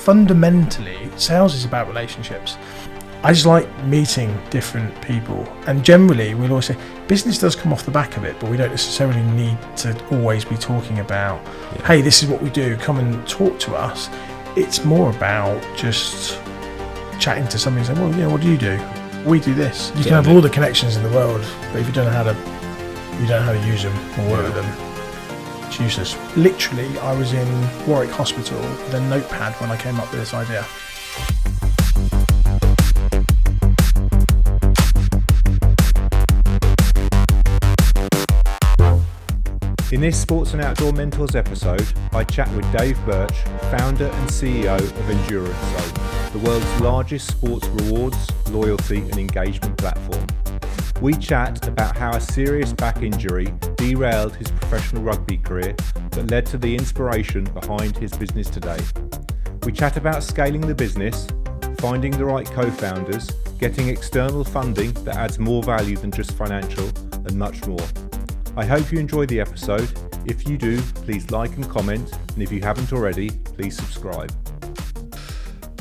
fundamentally, sales is about relationships. I just like meeting different people, and generally we'll always say business does come off the back of it, but we don't necessarily need to always be talking about, hey, this is what we do, come and talk to us. It's more about just chatting to somebody and saying, well, what do you do? We do this. You can have all the connections in the world, but if you don't know how to use them or work with them, it's useless. Literally, I was in Warwick Hospital with a notepad when I came up with this idea. In this Sports and Outdoor Mentors episode, I chat with Dave Birch, founder and CEO of Endurance Zone, the world's largest sports rewards, loyalty and engagement platform. We chat about how a serious back injury derailed his professional rugby career that led to the inspiration behind his business today. We chat about scaling the business, finding the right co-founders, getting external funding that adds more value than just financial, and much more. I hope you enjoy the episode. If you do, please like and comment, and if you haven't already, please subscribe.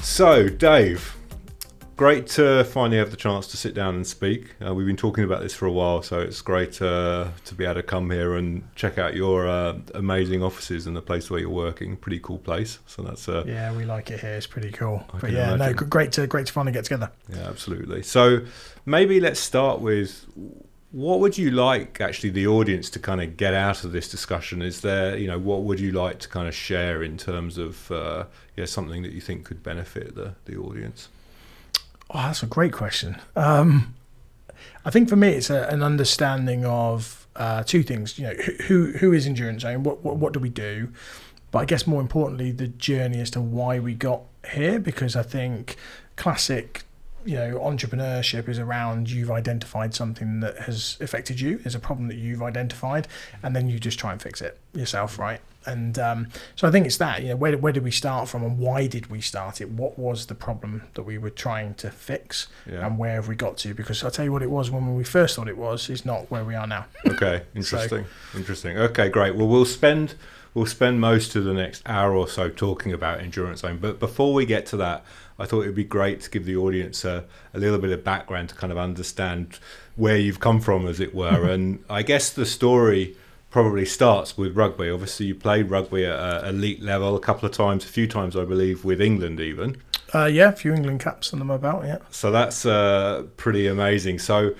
So, Dave, great to finally have the chance to sit down and speak. We've been talking about this for a while, so it's great to be able to come here and check out your amazing offices and the place where you're working. Pretty cool place. So that's yeah, we like it here. It's pretty cool. But yeah, imagine. No, great to finally get together. Yeah, absolutely. So maybe let's start with, what would you like actually the audience to kind of get out of this discussion? Is there, what would you like to kind of share in terms of something that you think could benefit the audience? Oh, that's a great question. I think for me it's an understanding of two things. Who is Endurance Zone? What do we do? But I guess more importantly, the journey as to why we got here, because I think classic entrepreneurship is around, you've identified something that has affected you, there's a problem that you've identified, and then you just try and fix it yourself, right? And so I think it's that, where did we start from, and why did we start it? What was the problem that we were trying to fix, and where have we got to? Because I'll tell you what it was when we first thought it was, is not where we are now. Okay, interesting. Okay, great. Well, we'll spend most of the next hour or so talking about Endurance Zone, but before we get to that, I thought it would be great to give the audience a little bit of background to kind of understand where you've come from, as it were. And I guess the story probably starts with rugby. Obviously, you played rugby at elite level a few times, I believe, with England even. Yeah, a few England caps under my belt, yeah. So that's pretty amazing. So,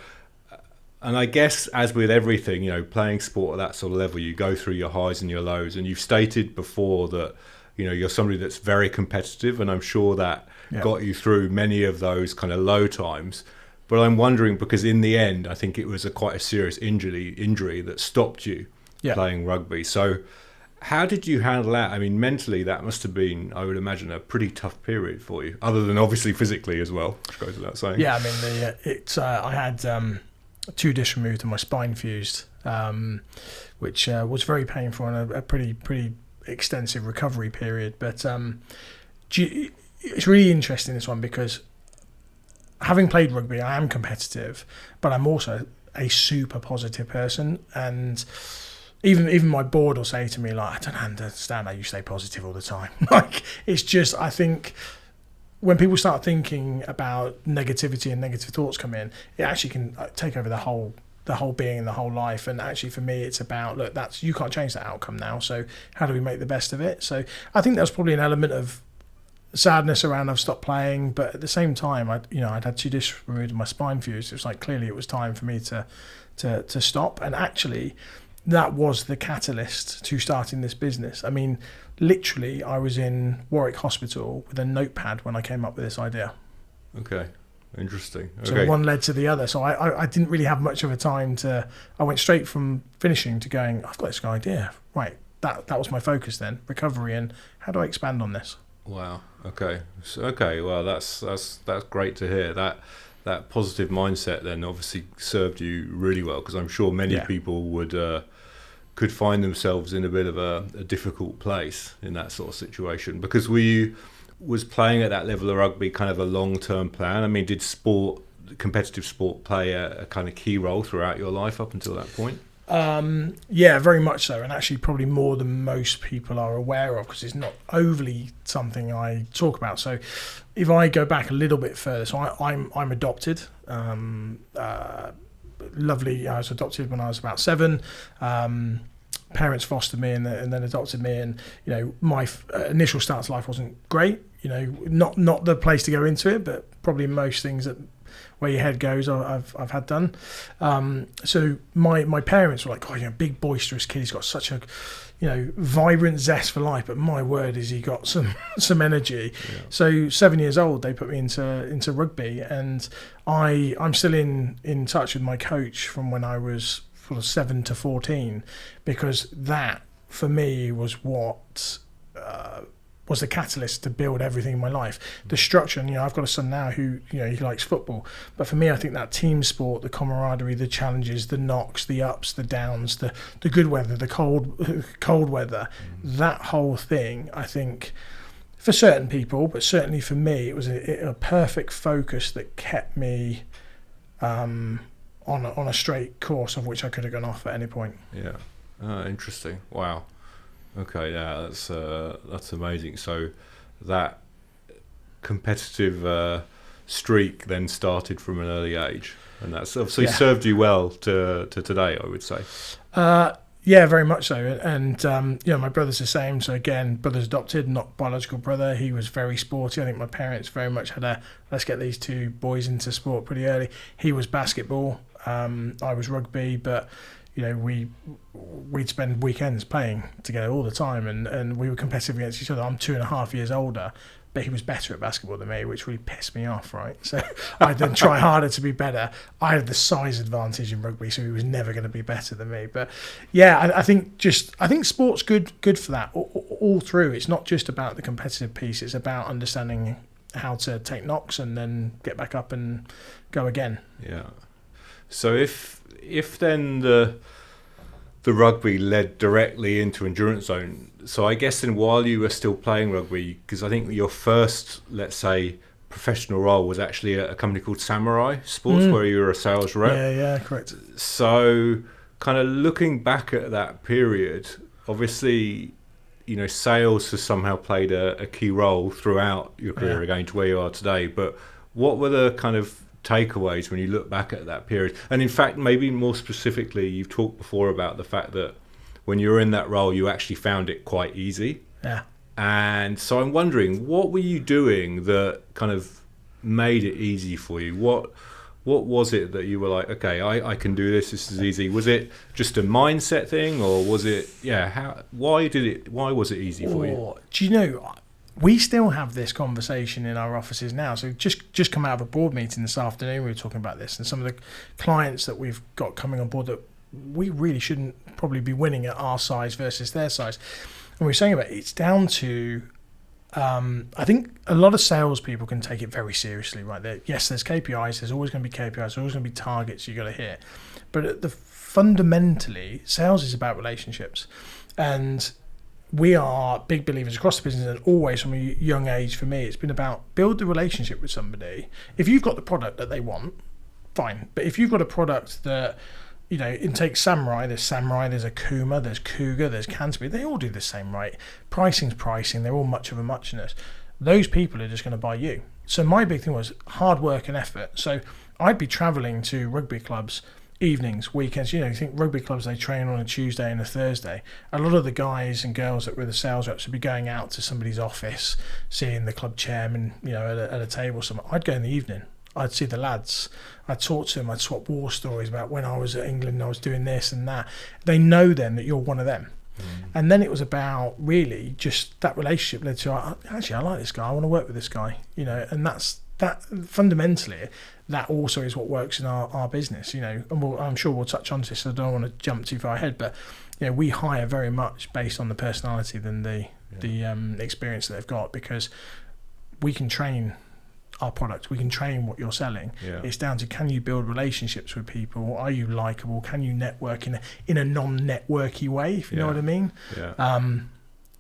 and I guess as with everything, playing sport at that sort of level, you go through your highs and your lows. And you've stated before that, you're somebody that's very competitive, and I'm sure that got you through many of those kind of low times. But I'm wondering, because in the end, I think it was quite a serious injury that stopped you playing rugby. So how did you handle that? I mean, mentally, that must have been, I would imagine, a pretty tough period for you, other than obviously physically as well, which goes without saying. Yeah, I mean, I had 2 discs removed and my spine fused, which was very painful and a pretty extensive recovery period. But it's really interesting, this one, because having played rugby, I am competitive, but I'm also a super positive person. And even my board will say to me, like, I don't understand how you stay positive all the time. Like, it's just, I think when people start thinking about negativity and negative thoughts come in, it actually can take over the whole being and the whole life. And actually for me, it's about, look, you can't change that outcome now, so how do we make the best of it? So I think that's probably an element of sadness around I've stopped playing, but at the same time, I'd had 2 discs removed and my spine fused. It was like, clearly it was time for me to stop. And actually that was the catalyst to starting this business. I mean, literally, I was in Warwick Hospital with a notepad when I came up with this idea. Okay, interesting. Okay. So one led to the other. So I didn't really have much of a time I went straight from finishing to going, I've got this idea. Right, that was my focus then, recovery, and how do I expand on this? Wow. Okay. Well, that's great to hear. That positive mindset then obviously served you really well, because I'm sure many people could find themselves in a bit of a difficult place in that sort of situation. Because was playing at that level of rugby kind of a long-term plan? I mean, did competitive sport play a kind of key role throughout your life up until that point? Yeah, very much so, and actually probably more than most people are aware of, because it's not overly something I talk about. So if I go back a little bit further, so I'm adopted. Lovely, I was adopted when I was about 7. Parents fostered me and then adopted me, and my initial start to life wasn't great. Not the place to go into it, but probably most things that where your head goes, I've had done. So my parents were like, oh, big boisterous kid. He's got such a vibrant zest for life. But my word, is he got some energy. Yeah. So 7 years old, they put me into rugby, and I'm still in touch with my coach from when I was sort of 7 to 14, because that for me was what was the catalyst to build everything in my life. The structure, and I've got a son now who he likes football, but for me I think that team sport, the camaraderie, the challenges, the knocks, the ups, the downs, the good weather, the cold weather, that whole thing, I think for certain people, but certainly for me, it was a perfect focus that kept me on a straight course of which I could have gone off at any point. Yeah. Interesting. Wow. Okay, yeah, that's amazing. So that competitive streak then started from an early age, and that's obviously served you well to today, I would say. Yeah, very much so. And my brother's the same. So again, brother's adopted, not biological brother. He was very sporty. I think my parents very much had let's get these two boys into sport pretty early. He was basketball. I was rugby, but we'd spend weekends playing together all the time, and we were competitive against each other. I'm 2.5 years older, but he was better at basketball than me, which really pissed me off, right? So I'd then try harder to be better. I had the size advantage in rugby, so he was never going to be better than me. But yeah, I think sport's good for that all through. It's not just about the competitive piece, it's about understanding how to take knocks and then get back up and go again. Yeah. So if then the rugby led directly into Endurance Zone, so I guess then while you were still playing rugby, because I think your first, let's say, professional role was actually at a company called Samurai Sports, where you were a sales rep. Yeah, correct. So kind of looking back at that period, obviously, sales has somehow played a key role throughout your career again to where you are today. But what were the kind of takeaways when you look back at that period? And in fact, maybe more specifically, you've talked before about the fact that when you were in that role, you actually found it quite easy. Yeah. And so I'm wondering, what were you doing that kind of made it easy for you? What was it that you were like, okay, I can do this is easy? Was it just a mindset thing, or was it, why was it easy for you? Do you know, we still have this conversation in our offices now. So just come out of a board meeting this afternoon, we were talking about this, and some of the clients that we've got coming on board that we really shouldn't probably be winning at our size versus their size. And we were saying about it's down to, I think a lot of salespeople can take it very seriously, right? Yes, there's KPIs, there's always going to be KPIs, there's always going to be targets you got to hit. But fundamentally, sales is about relationships. And we are big believers across the business, and always from a young age, for me, it's been about build the relationship with somebody. If you've got the product that they want, fine. But if you've got a product that, in take Samurai, there's a Kuma, there's Cougar, there's Canterbury, they all do the same, right? Pricing's pricing, they're all much of a muchness. Those people are just going to buy you. So my big thing was hard work and effort. So I'd be traveling to rugby clubs evenings, weekends. You think rugby clubs, they train on a Tuesday and a Thursday. A lot of the guys and girls that were the sales reps would be going out to somebody's office, seeing the club chairman, at a table somewhere. I'd go in the evening. I'd see the lads. I'd talk to them. I'd swap war stories about when I was at England and I was doing this and that. They know then that you're one of them. And then it was about really just that relationship led to, actually, I like this guy. I want to work with this guy. And that fundamentally, that also is what works in our business. And I'm sure we'll touch on this. So I don't want to jump too far ahead, but we hire very much based on the personality than the experience that they've got, because we can train our product, we can train what you're selling. It's down to, can you build relationships with people? Are you likable? Can you network in a non-networky way, if you know what I mean? And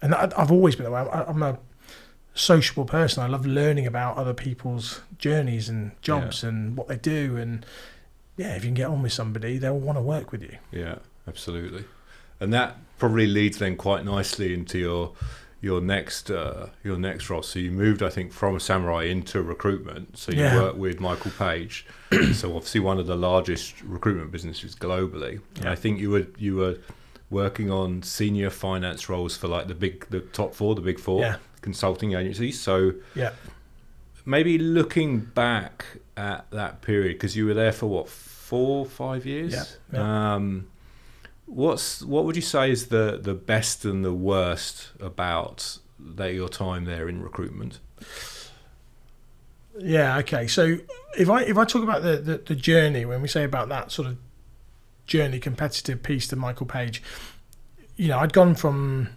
I've always been that way. I'm a sociable person. I love learning about other people's journeys and jobs and what they do, and if you can get on with somebody, they'll want to work with you. Absolutely. And that probably leads then quite nicely into your next role. So you moved, I think, from Samurai into recruitment. So you worked with Michael Page. So obviously one of the largest recruitment businesses globally. And I think you were working on senior finance roles for like the top four, the big four consulting agencies. So maybe looking back at that period, because you were there for what, 4 or 5 years? What would you say is the best and the worst about your time there in recruitment? Yeah, okay. So if I talk about the journey, when we say about that sort of journey competitive piece to Michael Page, I'd gone from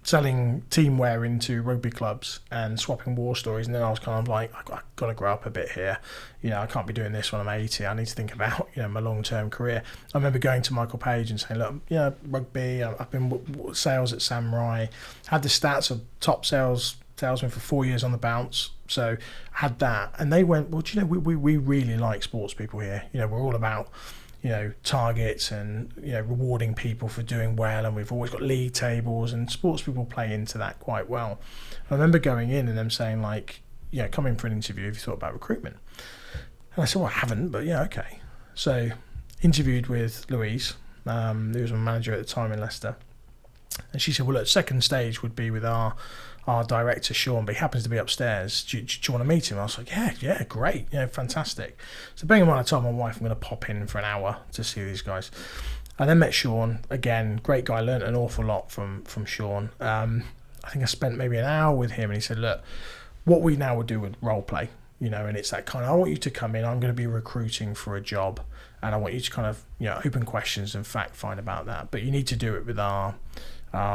selling teamwear into rugby clubs and swapping war stories, and then I was kind of like, I've got to grow up a bit here. I can't be doing this when I'm 80. I need to think about my long-term career. I remember going to Michael Page and saying, look, rugby, I've been sales at Samurai, had the stats of top salesman for 4 years on the bounce, so I had that. And they went, well, we really like sports people here. We're all about targets and rewarding people for doing well, and we've always got league tables, and sports people play into that quite well. I remember going in and them saying, like, come in for an interview if you thought about recruitment. And I said, well, I haven't, but okay. So interviewed with Louise, who was my manager at the time in Leicester, and she said, well, look, second stage would be with our director, Sean, but he happens to be upstairs. Do you want to meet him? I was like, yeah, great, fantastic. So bearing in mind, I told my wife I'm going to pop in for an hour to see these guys. I then met Sean, again, great guy, learnt an awful lot from Sean. I think I spent maybe an hour with him, and he said, look, what we now would do with role play, and it's that kind of, I want you to come in, I'm going to be recruiting for a job, and I want you to kind of, open questions and fact find about that, but you need to do it with our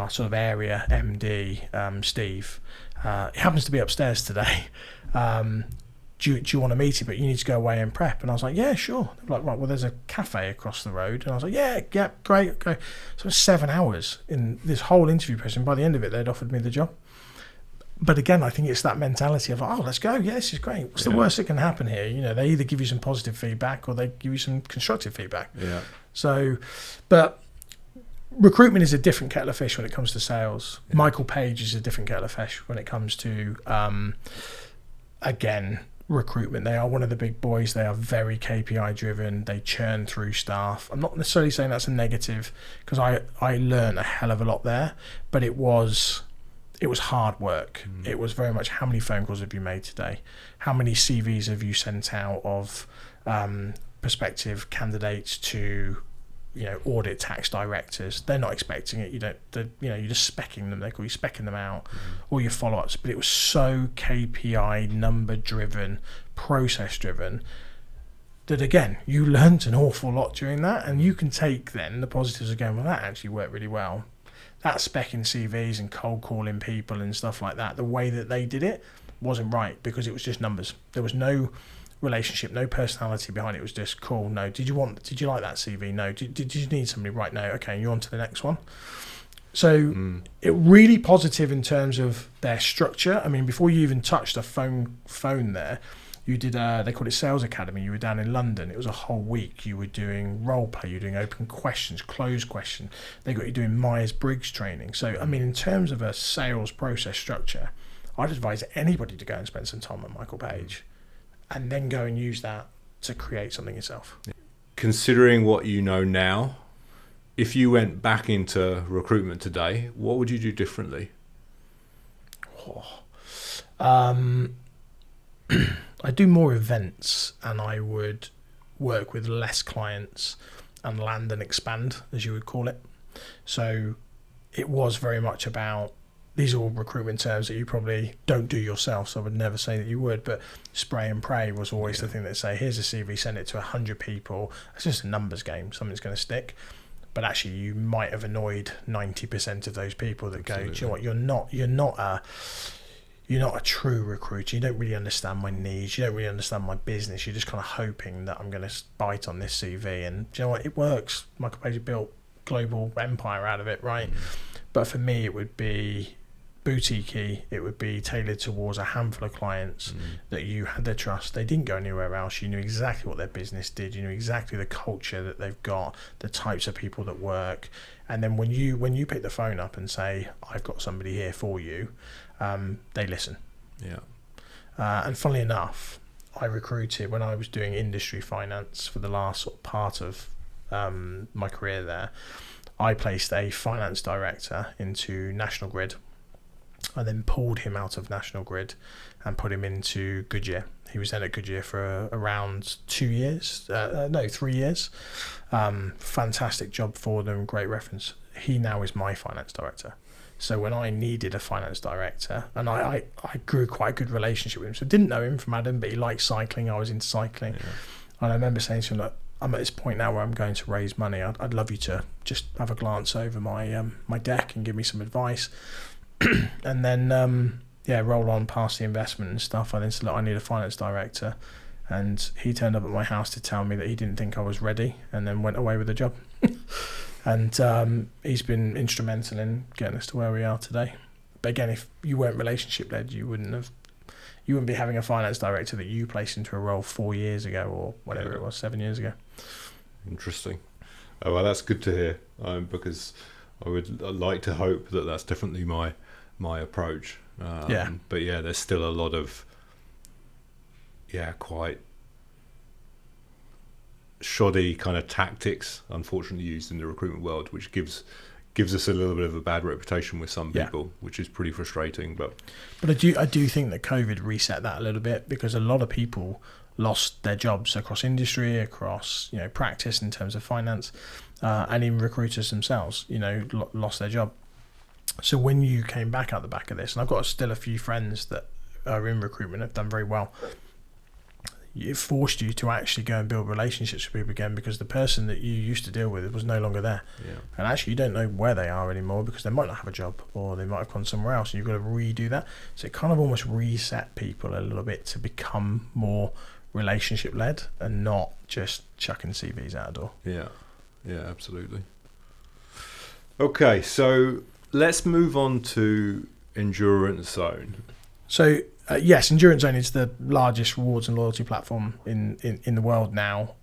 sort of area MD, Steve. He happens to be upstairs today. Do you want to meet him? But you need to go away and prep. And I was like, yeah, sure. They were like, right, well, there's a cafe across the road. And I was like, yeah, great, okay. So it was 7 hours in this whole interview process. And by the end of it, they'd offered me the job. But again, I think it's that mentality of, let's go. Yeah, this is great. What's the worst that can happen here? They either give you some positive feedback or they give you some constructive feedback. Yeah. So, but recruitment is a different kettle of fish when it comes to sales. Michael Page is a different kettle of fish when it comes to, again, recruitment. They are one of the big boys. They are very KPI driven. They churn through staff. I'm not necessarily saying that's a negative, because I learned a hell of a lot there, but it was hard work. It was very much, how many phone calls have you made today? How many CVs have you sent out of prospective candidates to audit tax directors? They're not expecting it. You're just specking them. They call you specking them out, or your follow-ups. But it was so KPI, number driven, process driven, that again, you learnt an awful lot during that. And you can take then the positives of going, well, that actually worked really well. That specking CVs and cold calling people and stuff like that, the way that they did it wasn't right, because it was just numbers. There was no relationship, no personality behind it. It was just, cool, no, did you like that CV? No. Did you need somebody? Right, no. Okay, you're on to the next one. So it really positive in terms of their structure. I mean, before you even touched a phone there, you did they called it Sales Academy. You were down in London. It was a whole week. You were doing role play, you were doing open questions, closed question. They got you doing Myers-Briggs training. So I mean, in terms of a sales process structure, I'd advise anybody to go and spend some time at Michael Page, and then go and use that to create something yourself. Considering what you know now, if you went back into recruitment today, what would you do differently? I'd do more events, and I would work with less clients and land and expand, as you would call it. So it was very much about, these are all recruitment terms that you probably don't do yourself, so I would never say that you would, but spray and pray was always the thing that say, here's a CV, send it to 100 people. It's just a numbers game, something's going to stick. But actually, you might have annoyed 90% of those people that go, do you know what, you're not a true recruiter. You don't really understand my needs. You don't really understand my business. You're just kind of hoping that I'm going to bite on this CV. And do you know what, it works. Michael Page built global empire out of it, right? But for me, it would be boutique-y. It would be tailored towards a handful of clients that you had their trust. They didn't go anywhere else. You knew exactly what their business did. You knew exactly the culture that they've got, the types of people that work. And then when you pick the phone up and say, I've got somebody here for you, they listen. Yeah. And funnily enough, I recruited when I was doing industry finance for the last sort of part of my career there. I placed a finance director into National Grid. I then pulled him out of National Grid and put him into Goodyear. He was then at Goodyear for around 3 years. Fantastic job for them, great reference. He now is my finance director. So when I needed a finance director, and I grew quite a good relationship with him. So I didn't know him from Adam, but he liked cycling. I was into cycling. Yeah. And I remember saying to him, look, I'm at this point now where I'm going to raise money. I'd love you to just have a glance over my my deck and give me some advice. And then, roll on past the investment and stuff. I then said, look, I need a finance director. And he turned up at my house to tell me that he didn't think I was ready, and then went away with the job. And he's been instrumental in getting us to where we are today. But again, if you weren't relationship led, you wouldn't be having a finance director that you placed into a role 4 years ago or whatever it was, 7 years ago. Interesting. Oh, well, that's good to hear, because I would like to hope that that's definitely my approach. But yeah, there's still a lot of quite shoddy kind of tactics, unfortunately, used in the recruitment world, which gives us a little bit of a bad reputation with some people, which is pretty frustrating. But I do think that COVID reset that a little bit, because a lot of people lost their jobs across industry, across practice in terms of finance, and even recruiters themselves, lost their job. So when you came back out the back of this, and I've got still a few friends that are in recruitment, have done very well. It forced you to actually go and build relationships with people again, because the person that you used to deal with was no longer there. Yeah. And actually you don't know where they are anymore, because they might not have a job, or they might have gone somewhere else, and you've got to redo that. So it kind of almost reset people a little bit to become more relationship led and not just chucking CVs out the door. Yeah, absolutely. Okay, so let's move on to Endurance Zone. So yes, Endurance Zone is the largest rewards and loyalty platform in the world now.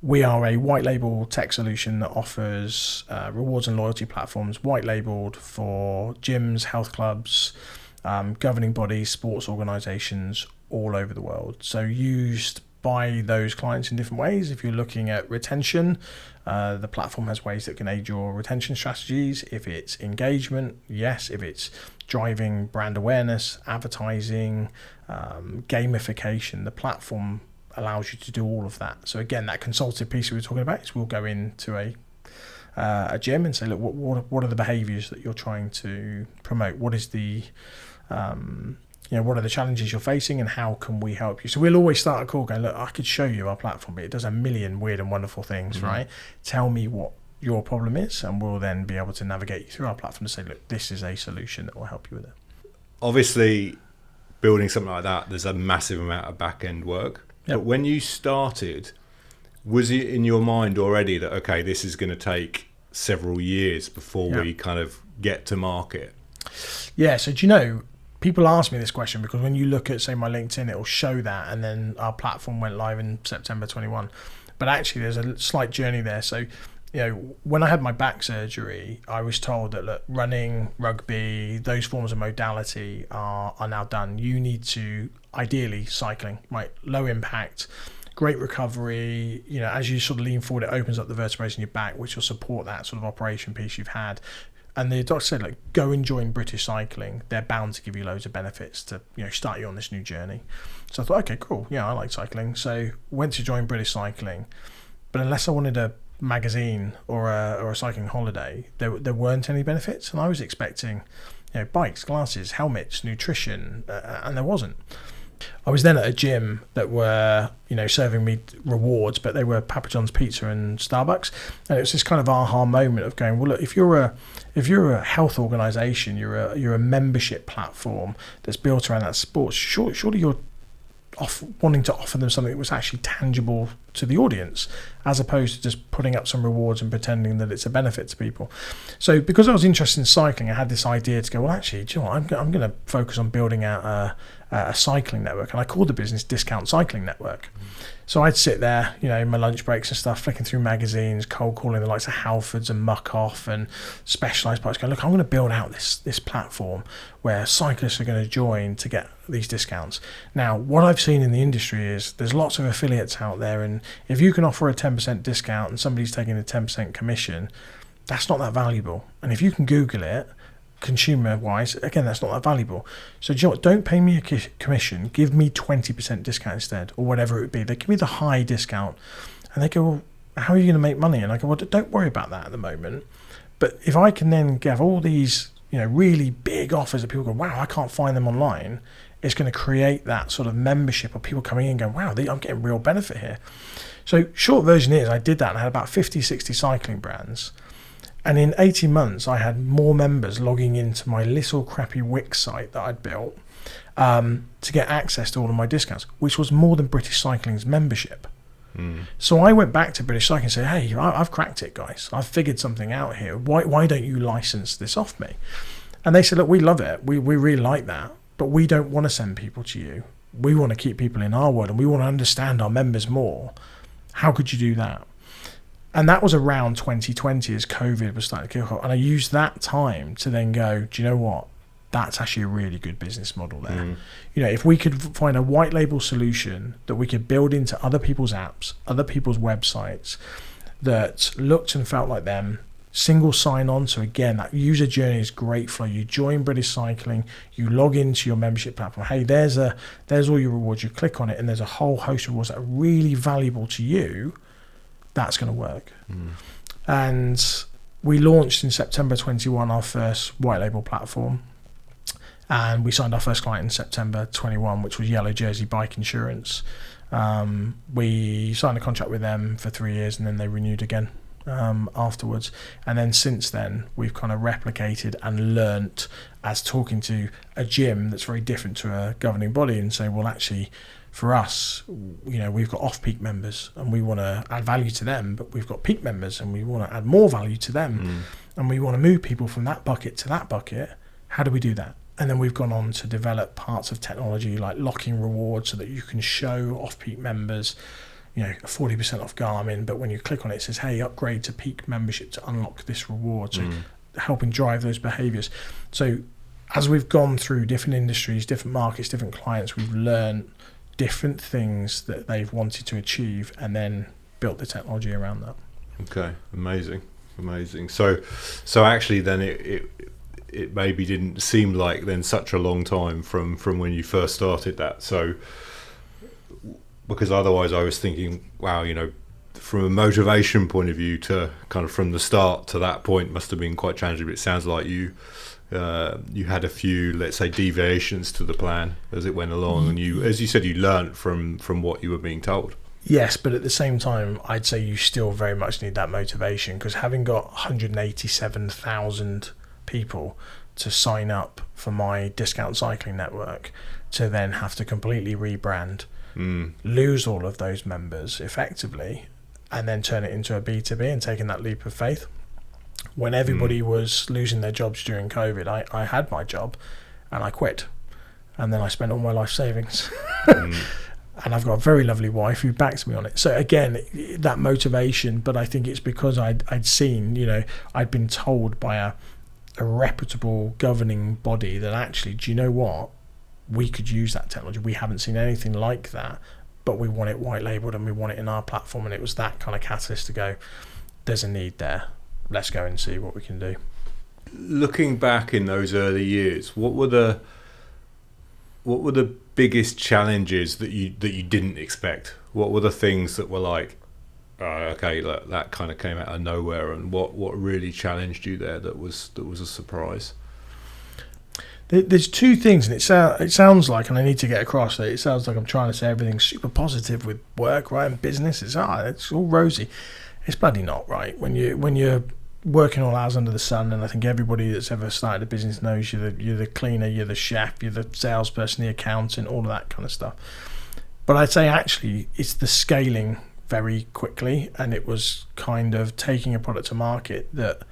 We are a white label tech solution that offers rewards and loyalty platforms white labeled for gyms, health clubs, governing bodies, sports organisations all over the world. So used by those clients in different ways. If you're looking at retention, the platform has ways that can aid your retention strategies. If it's engagement, yes. If it's driving brand awareness, advertising, gamification, the platform allows you to do all of that. So again, that consultative piece we were talking about is we'll go into a gym and say, look, what are the behaviours that you're trying to promote? What is the what are the challenges you're facing, and how can we help you? So we'll always start a call going, look, I could show you our platform, but it does a million weird and wonderful things, right? Tell me what your problem is, and we'll then be able to navigate you through our platform to say, look, this is a solution that will help you with it. Obviously, building something like that, there's a massive amount of back-end work. Yep. But when you started, was it in your mind already that, okay, this is going to take several years before we kind of get to market? Yeah, so do you know, people ask me this question because when you look at, say, my LinkedIn, it will show that, and then our platform went live in September 21. But actually, there's a slight journey there. So, when I had my back surgery, I was told that, look, running, rugby, those forms of modality are now done. You need to, ideally, cycling, right? Low impact, great recovery. As you sort of lean forward, it opens up the vertebrae in your back, which will support that sort of operation piece you've had. And the doctor said, like, go and join British Cycling. They're bound to give you loads of benefits to, start you on this new journey. So I thought, okay, cool. Yeah, I like cycling. So went to join British Cycling. But unless I wanted a magazine or a cycling holiday, there weren't any benefits. And I was expecting, bikes, glasses, helmets, nutrition, and there wasn't. I was then at a gym that were, serving me rewards, but they were Papa John's Pizza and Starbucks. And it was this kind of aha moment of going, well, look, if you're a health organisation, you're a membership platform that's built around that sports, surely you're wanting to offer them something that was actually tangible to the audience, as opposed to just putting up some rewards and pretending that it's a benefit to people. So because I was interested in cycling, I had this idea to go, well, actually, do you know what? I'm going to focus on building out a cycling network, and I called the business Discount Cycling Network. So I'd sit there, in my lunch breaks and stuff, flicking through magazines, cold calling the likes of Halfords and Muck Off and Specialized Bikes, going, look, I'm going to build out this platform where cyclists are going to join to get these discounts. Now, what I've seen in the industry is there's lots of affiliates out there, and if you can offer a 10% discount and somebody's taking a 10% commission, that's not that valuable. And if you can Google it, consumer-wise, again, that's not that valuable. So do you know what? Don't pay me a commission. Give me 20% discount instead, or whatever it would be. They give me the high discount, and they go, well, how are you going to make money? And I go, well, don't worry about that at the moment. But if I can then give all these, really big offers that people go, wow, I can't find them online, it's going to create that sort of membership of people coming in and going, wow, I'm getting real benefit here. So short version is I did that and I had about 50, 60 cycling brands. And in 18 months, I had more members logging into my little crappy Wix site that I'd built to get access to all of my discounts, which was more than British Cycling's membership. So I went back to British Cycling and said, hey, I've cracked it, guys. I've figured something out here. Why don't you license this off me? And they said, look, we love it. We really like that, but we don't want to send people to you. We want to keep people in our world, and we want to understand our members more. How could you do that? And that was around 2020 as COVID was starting to kick off. And I used that time to then go, do you know what? That's actually a really good business model there. If we could find a white label solution that we could build into other people's apps, other people's websites that looked and felt like them, single sign on. So again, that user journey is great flow. You join British Cycling, you log into your membership platform. Hey, there's all your rewards. You click on it and there's a whole host of rewards that are really valuable to you. That's going to work. And we launched in September 21 our first white label platform, and we signed our first client in September 21, which was Yellow Jersey Bike Insurance. We signed a contract with them for 3 years, and then they renewed again afterwards. And then since then, we've kind of replicated and learnt as talking to a gym that's very different to a governing body and say, well, actually, for us, we've got off-peak members and we want to add value to them, but we've got peak members and we want to add more value to them, and we want to move people from that bucket to that bucket. How do we do that? And then we've gone on to develop parts of technology like locking rewards so that you can show off-peak members, 40% off Garmin, but when you click on it, it says, hey, upgrade to peak membership to unlock this reward. So helping drive those behaviors. So as we've gone through different industries, different markets, different clients, we've learned different things that they've wanted to achieve and then built the technology around that. Okay, amazing. So actually then it maybe didn't seem like then such a long time from when you first started that. So because otherwise I was thinking, wow, from a motivation point of view to kind of from the start to that point must have been quite challenging. But it sounds like you had a few, let's say, deviations to the plan as it went along, and you, as you said, you learnt from what you were being told. Yes, but at the same time, I'd say you still very much need that motivation, because having got 187,000 people to sign up for my Discount Cycling Network, to then have to completely rebrand, lose all of those members effectively, and then turn it into a B2B and taking that leap of faith. When everybody was losing their jobs during COVID, I had my job and I quit. And then I spent all my life savings. And I've got a very lovely wife who backs me on it. So again, that motivation, but I think it's because I'd seen, I'd been told by a reputable governing body that actually, do you know what? We could use that technology. We haven't seen anything like that, but we want it white labeled and we want it in our platform. And it was that kind of catalyst to go, there's a need there. Let's go and see what we can do. Looking back in those early years, what were the biggest challenges that you didn't expect? What were the things that were like, okay, that kind of came out of nowhere, and what really challenged you there that was a surprise? There's two things, and it sounds like, and I need to get across that it sounds like I'm trying to say everything's super positive with work, right, and business. It's all rosy. It's bloody not, right? When you're working all hours under the sun, and I think everybody that's ever started a business knows you're the cleaner, you're the chef, you're the salesperson, the accountant, all of that kind of stuff. But I'd say actually it's the scaling very quickly, and it was kind of taking a product to market that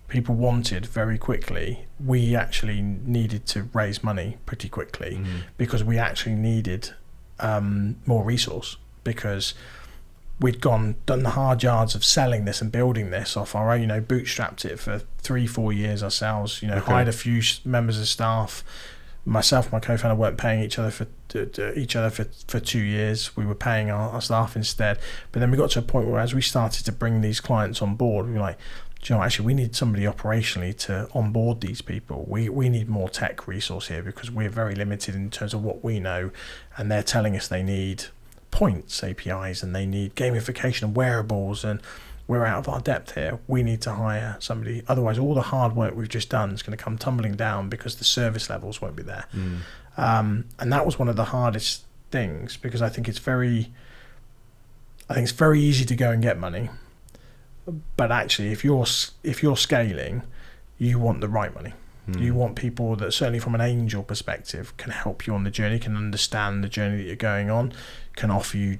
people wanted very quickly. We actually needed to raise money pretty quickly because we actually needed more resource, because we'd done the hard yards of selling this and building this off our own, bootstrapped it for 3-4 years ourselves, hired a few members of staff. Myself and my co-founder weren't paying each other for 2 years. We were paying our staff instead. But then we got to a point where, as we started to bring these clients on board, we were like, actually we need somebody operationally to onboard these people. We need more tech resource here, because we're very limited in terms of what we know, and they're telling us they need points, APIs, and they need gamification and wearables, and we're out of our depth here. We need to hire somebody, otherwise all the hard work we've just done is going to come tumbling down because the service levels won't be there. And that was one of the hardest things, because I think it's very easy to go and get money, but actually if you're scaling, you want the right money. You want people that, certainly from an angel perspective, can help you on the journey, can understand the journey that you're going on, can offer you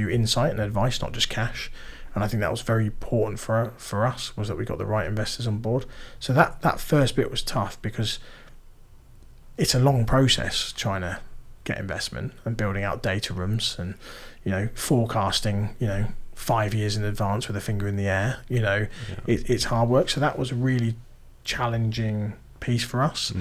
insight and advice, not just cash. And I think that was very important for us, was that we got the right investors on board. So that first bit was tough, because it's a long process trying to get investment and building out data rooms and forecasting 5 years in advance with a finger in the air. It's hard work. So that was a really challenging piece for us.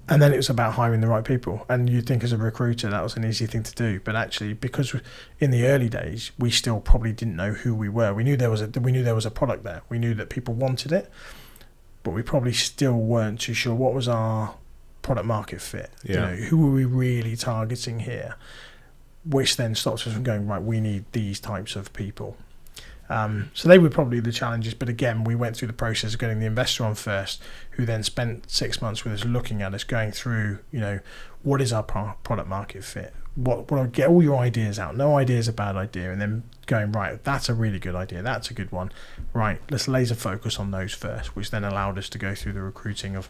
And then it was about hiring the right people. And you'd think as a recruiter that was an easy thing to do, but actually, because in the early days we still probably didn't know who we were. We knew there was a product there. We knew that people wanted it, but we probably still weren't too sure what was our product market fit. Who were we really targeting here? Which then stops us from going, right, we need these types of people. So they were probably the challenges, but again, we went through the process of getting the investor on first, who then spent 6 months with us, looking at us, going through, what is our product market fit? What get all your ideas out. No idea is a bad idea, and then going, right, that's a really good idea. That's a good one. Right, let's laser focus on those first, which then allowed us to go through the recruiting of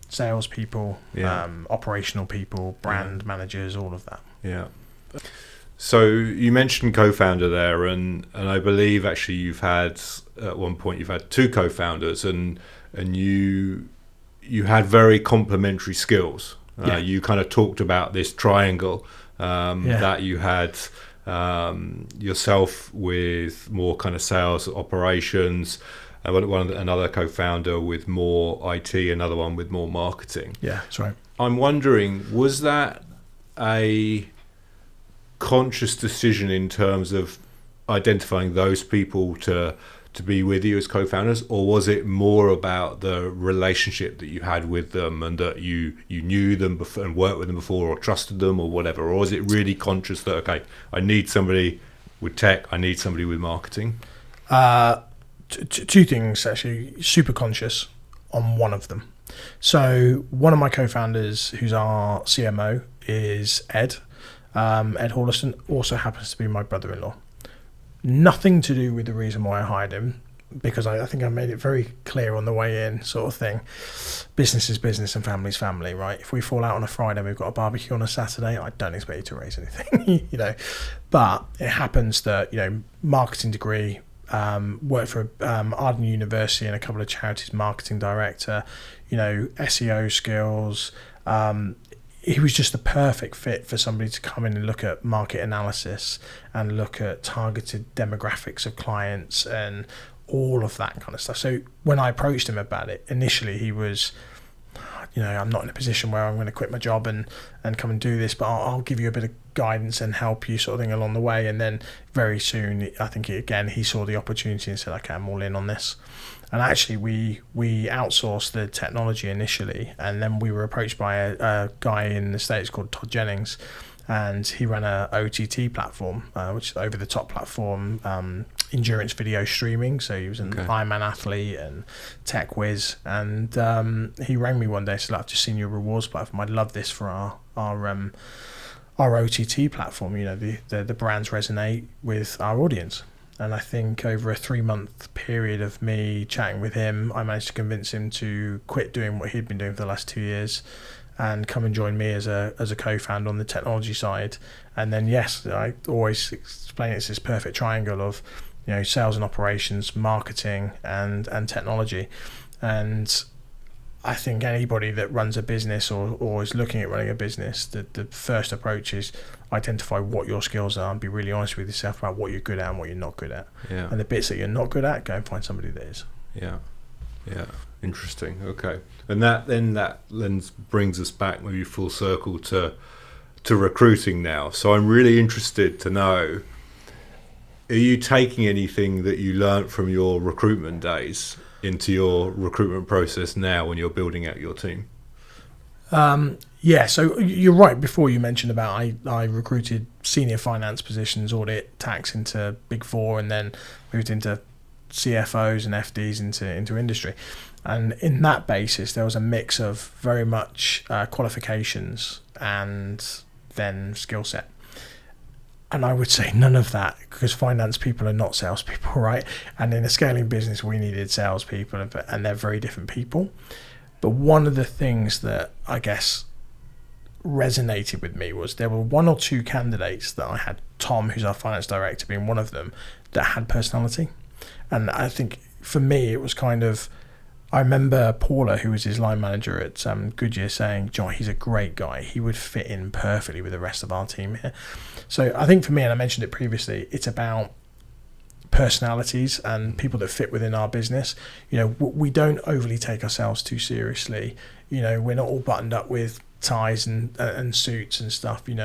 salespeople, operational people, brand managers, all of that. Yeah. So you mentioned co-founder there, and I believe actually you've had, at one point you've had 2 co-founders, and you had very complementary skills. You kind of talked about this triangle that you had, yourself with more kind of sales operations, another co-founder with more IT, another one with more marketing. Yeah, that's right. I'm wondering, was that a conscious decision in terms of identifying those people to be with you as co-founders, or was it more about the relationship that you had with them, and that you knew them before and worked with them before, or trusted them, or whatever? Or was it really conscious that, okay, I need somebody with tech, I need somebody with marketing? 2 things, actually. Super conscious on one of them. So one of my co-founders, who's our CMO, is Ed Hawliston, also happens to be my brother-in-law. Nothing to do with the reason why I hired him, because I think I made it very clear on the way in, sort of thing. Business is business and family is family, right? If we fall out on a Friday and we've got a barbecue on a Saturday, I don't expect you to raise anything, But it happens that, marketing degree, worked for Arden University and a couple of charities, marketing director, SEO skills. He was just the perfect fit for somebody to come in and look at market analysis and look at targeted demographics of clients and all of that kind of stuff. So when I approached him about it, initially he was, I'm not in a position where I'm going to quit my job and come and do this, but I'll give you a bit of guidance and help you, sort of thing, along the way. And then very soon, I think he saw the opportunity and said, okay, I'm all in on this. And actually, we outsourced the technology initially, and then we were approached by a guy in the States called Todd Jennings, and he ran a OTT platform, which is over-the-top platform, endurance video streaming. So he was an Ironman athlete and tech whiz, and he rang me one day and said, I've just seen your rewards platform. I'd love this for our OTT platform. The brands resonate with our audience. And I think over a 3-month period of me chatting with him, I managed to convince him to quit doing what he'd been doing for the last 2 years and come and join me as a co-founder on the technology side. And then, yes, I always explain it's this perfect triangle of, sales and operations, marketing, and technology. And I think anybody that runs a business or is looking at running a business, the first approach is identify what your skills are and be really honest with yourself about what you're good at and what you're not good at. Yeah. And the bits that you're not good at, go and find somebody that is. Yeah. Interesting. Okay. And that lens brings us back maybe full circle to recruiting now. So I'm really interested to know, are you taking anything that you learnt from your recruitment days into your recruitment process now when you're building out your team? Yeah, so you're right. Before you mentioned about I recruited senior finance positions, audit, tax into Big Four, and then moved into CFOs and FDs into industry. And in that basis, there was a mix of very much qualifications and then skill set. And I would say none of that, because finance people are not salespeople, right? And in a scaling business, we needed salespeople, and they're very different people. But one of the things that I guess resonated with me was there were one or two candidates that I had, Tom, who's our finance director, being one of them, that had personality. And I think for me, it was kind of, I remember Paula, who was his line manager at Goodyear, saying, John, he's a great guy. He would fit in perfectly with the rest of our team here. So I think for me, and I mentioned it previously, it's about personalities and people that fit within our business. We don't overly take ourselves too seriously. We're not all buttoned up with ties and suits and stuff. We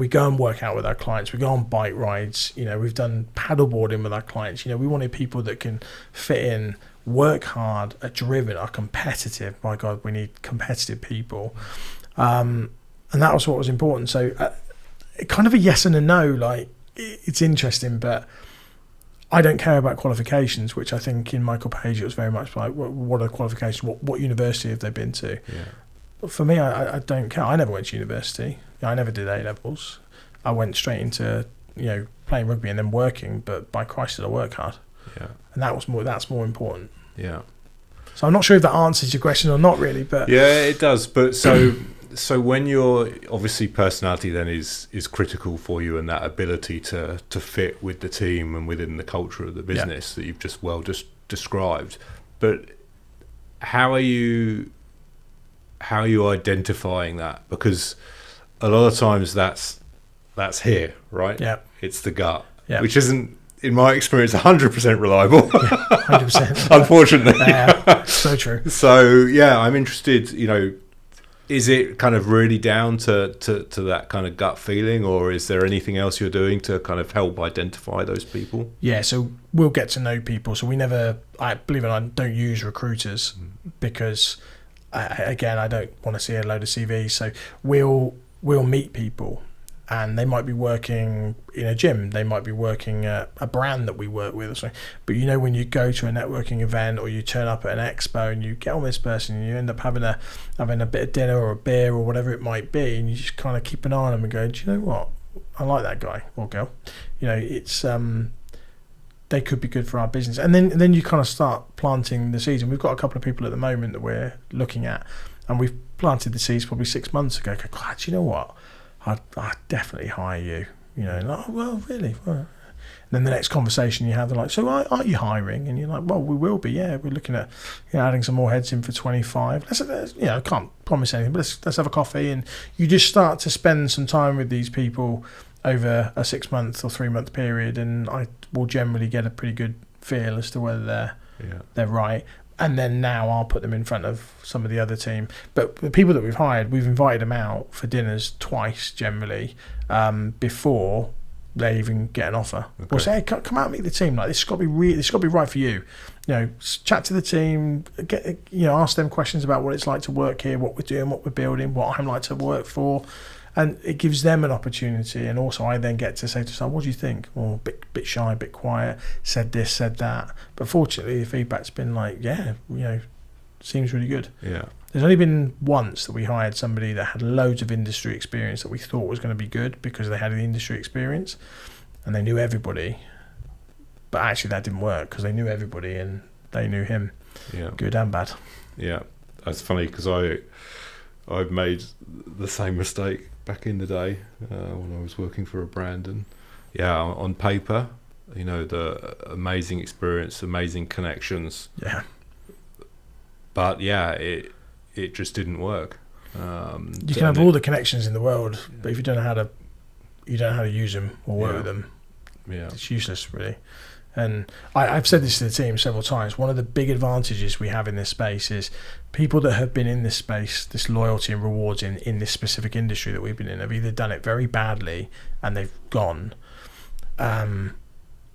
go and work out with our clients. We go on bike rides. We've done paddleboarding with our clients. We wanted people that can fit in, work hard, are driven, are competitive. My God, we need competitive people. And that was what was important. So kind of a yes and a no. Like, it's interesting, but I don't care about qualifications, which I think in Michael Page it was very much like, what are qualifications? What university have they been to? Yeah. For me, I don't care. I never went to university. I never did A-levels. I went straight into playing rugby and then working. But by Christ, did I work hard? Yeah. And that's more important. Yeah. So I'm not sure if that answers your question or not, really. But yeah, it does. But so when you're, obviously personality then is critical for you, and that ability to fit with the team and within the culture of the business that you've just described. But how are you identifying that? Because a lot of times that's here, right? Yeah. It's the gut, which isn't, in my experience, 100% reliable. 100%. Unfortunately. So true. So yeah, I'm interested, is it kind of really down to that kind of gut feeling, or is there anything else you're doing to kind of help identify those people? Yeah, so we'll get to know people. So I believe it or not, don't use recruiters because, I don't want to see a load of CVs. So we'll meet people. And they might be working in a gym. They might be working at a brand that we work with or something. But when you go to a networking event or you turn up at an expo and you get on this person and you end up having a bit of dinner or a beer or whatever it might be, and you just kind of keep an eye on them and go, do you know what? I like that guy or girl. It's they could be good for our business. And then you kind of start planting the seeds. And we've got a couple of people at the moment that we're looking at, and we've planted the seeds probably 6 months ago. Go, God, do you know what? I'd definitely hire you. Like, oh, well, really? Well. And then the next conversation you have, they're like, so are you hiring? And you're like, well, we will be, yeah. We're looking at adding some more heads in for 25. I can't promise anything, but let's have a coffee. And you just start to spend some time with these people over a 6 month or 3 month period, and I will generally get a pretty good feel as to whether they're right. And then now I'll put them in front of some of the other team. But the people that we've hired, we've invited them out for dinners twice generally before they even get an offer. Okay. We'll say, hey, come out and meet the team. Like, this has got to be right for you. Chat to the team, ask them questions about what it's like to work here, what we're doing, what we're building, what I'm like to work for. And it gives them an opportunity. And also I then get to say to someone, what do you think? Well, a bit shy, a bit quiet, said this, said that. But fortunately, the feedback's been like, seems really good. Yeah. There's only been once that we hired somebody that had loads of industry experience that we thought was going to be good because they had the industry experience and they knew everybody. But actually that didn't work because they knew everybody and they knew him. Yeah. Good and bad. Yeah. That's funny because I've made the same mistake back in the day when I was working for a brand, and on paper, the amazing experience, amazing connections. Yeah. But it just didn't work. You can have all the connections in the world, but if you don't know how to use them or work with them, it's useless, really. And I've said this to the team several times. One of the big advantages we have in this space is people that have been in this space, this loyalty and rewards in this specific industry that we've been in, have either done it very badly and they've gone,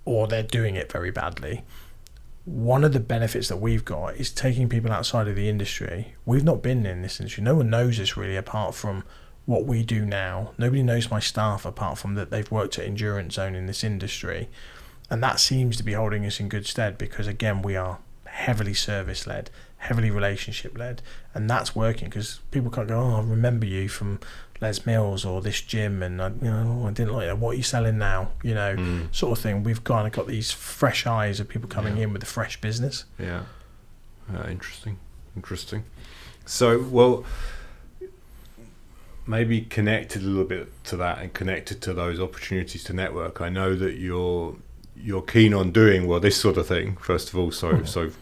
or they're doing it very badly. One of the benefits that we've got is taking people outside of the industry. We've not been in this industry. No one knows us really apart from what we do now. Nobody knows my staff apart from that they've worked at Endurance Zone in this industry. And that seems to be holding us in good stead because, again, we are heavily service-led, heavily relationship-led. And that's working because people can't go, I remember you from Les Mills or this gym, and I didn't like that. What are you selling now? Sort of thing. We've kind of got these fresh eyes of people coming in with a fresh business. Yeah. Interesting. So, well, maybe connected a little bit to that and connected to those opportunities to network. I know that you're keen on doing this sort of thing, first of all. So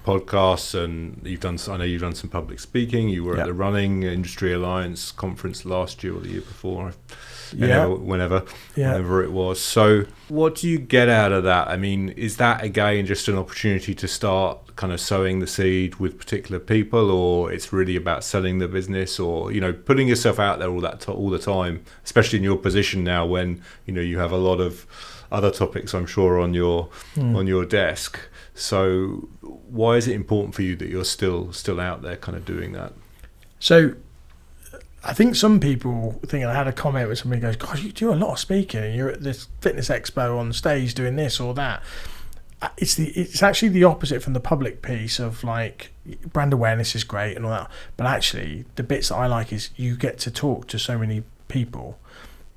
podcasts, and I know you've done some public speaking. You were at the Running Industry Alliance conference last year or the year before, whenever it was. So what do you get out of that? I mean, is that again just an opportunity to start kind of sowing the seed with particular people, or it's really about selling the business, or putting yourself out there all the time, especially in your position now when you have a lot of other topics, I'm sure, on your desk. So why is it important for you that you're still out there kind of doing that? So I think some people think, I had a comment where somebody goes, God, you do a lot of speaking and you're at this fitness expo on stage doing this or that. It's actually the opposite from the public piece of like brand awareness is great and all that, but actually the bits that I like is you get to talk to so many people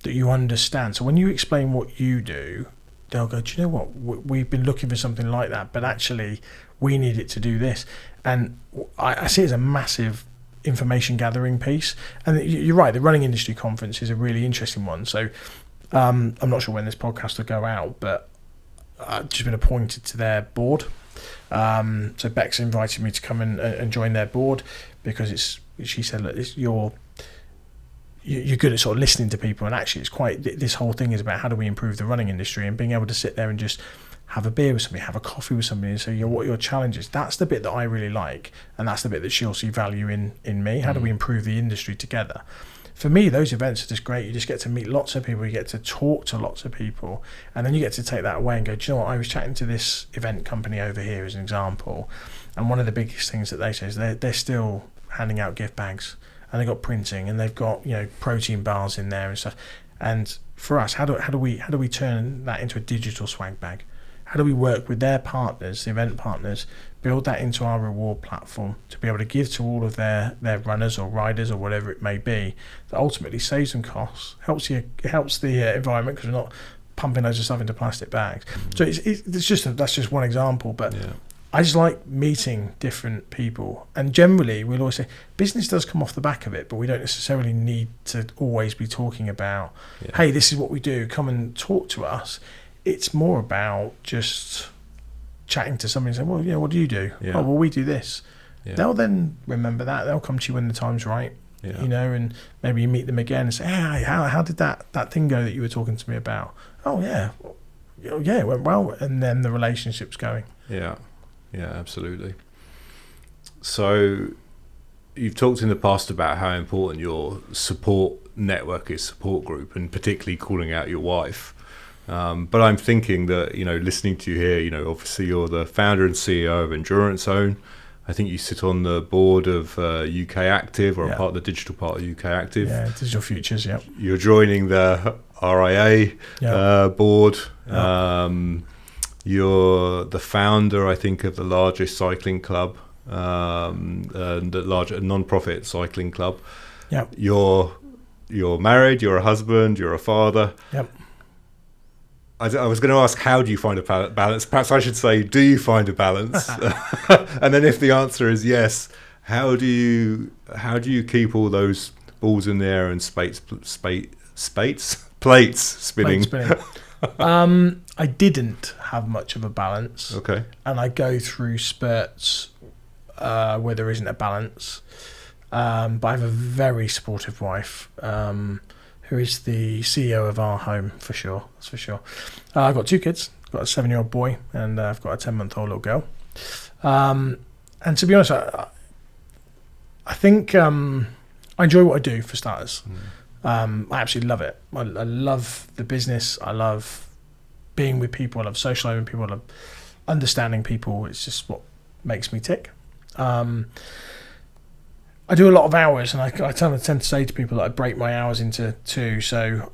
that you understand. So when you explain what you do, they'll go, do you know what, we've been looking for something like that, but actually we need it to do this. And I see it as a massive information gathering piece. And you're right, the Running Industry Conference is a really interesting one. So I'm not sure when this podcast will go out, but I've just been appointed to their board. So Beck's invited me to come and join their board because she said, look, you're good at sort of listening to people, and actually it's quite, this whole thing is about how do we improve the running industry, and being able to sit there and just have a beer with somebody, have a coffee with somebody and say, what are your challenges? That's the bit that I really like, and that's the bit that she'll see value in me. How do we improve the industry together? For me, those events are just great. You just get to meet lots of people, you get to talk to lots of people, and then you get to take that away and go, do you know what, I was chatting to this event company over here as an example, and one of the biggest things that they say is they're still handing out gift bags, and they've got printing, and they've got protein bars in there and stuff. And for us, how do we turn that into a digital swag bag? How do we work with their partners, the event partners, build that into our reward platform to be able to give to all of their runners or riders or whatever it may be, that ultimately saves them costs, helps the environment because we're not pumping loads of stuff into plastic bags. So that's just one example, but I just like meeting different people, and generally we'll always say business does come off the back of it, but we don't necessarily need to always be talking about, hey, this is what we do, come and talk to us. It's more about just chatting to somebody and saying, well, what do you do? Oh, well, we do this. They'll then remember that. They'll come to you when the time's right, and maybe you meet them again and say, hey, how did that thing go that you were talking to me about? Oh, yeah, it went well. And then the relationship's going. Yeah, absolutely. So you've talked in the past about how important your support network is, support group, and particularly calling out your wife. But I'm thinking that, listening to you here, obviously you're the founder and CEO of Endurance Zone. I think you sit on the board of UK Active, or a part of the digital part of UK Active. Yeah, Digital Futures, You're joining the RIA board. You're the founder, I think, of the largest cycling club, the large non-profit cycling club. Yep. You're married, you're a husband, you're a father. Yep. I was going to ask, how do you find a balance? Perhaps I should say, do you find a balance? And then if the answer is yes, how do you keep all those balls in the air and plates spinning. I didn't have much of a balance. Okay. And I go through spurts where there isn't a balance. But I have a very supportive wife who is the CEO of our home, for sure. That's for sure. I've got 2 kids. I've got a 7-year-old boy and I've got a 10-month-old little girl. And to be honest, I think I enjoy what I do, for starters. I absolutely love it. I love the business. I love being with people. I love socialising with people. I love understanding people. It's just what makes me tick. I do a lot of hours, and I tend to say to people that I break my hours into 2. So,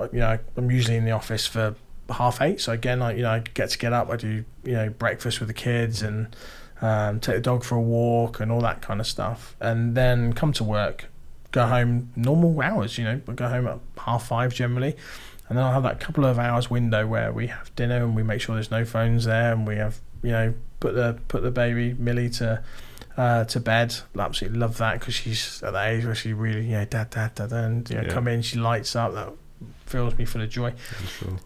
I'm usually in the office for 8:30. So again, I get up. I do breakfast with the kids and take the dog for a walk and all that kind of stuff, and then come to work. Go home normal hours, I go home at 5:30 generally, and then I'll have that couple of hours window where we have dinner and we make sure there's no phones there, and we have put the baby Millie to bed. I absolutely love that because she's at that age where she really dad and come in, she lights up. That fills me full of joy. Sure.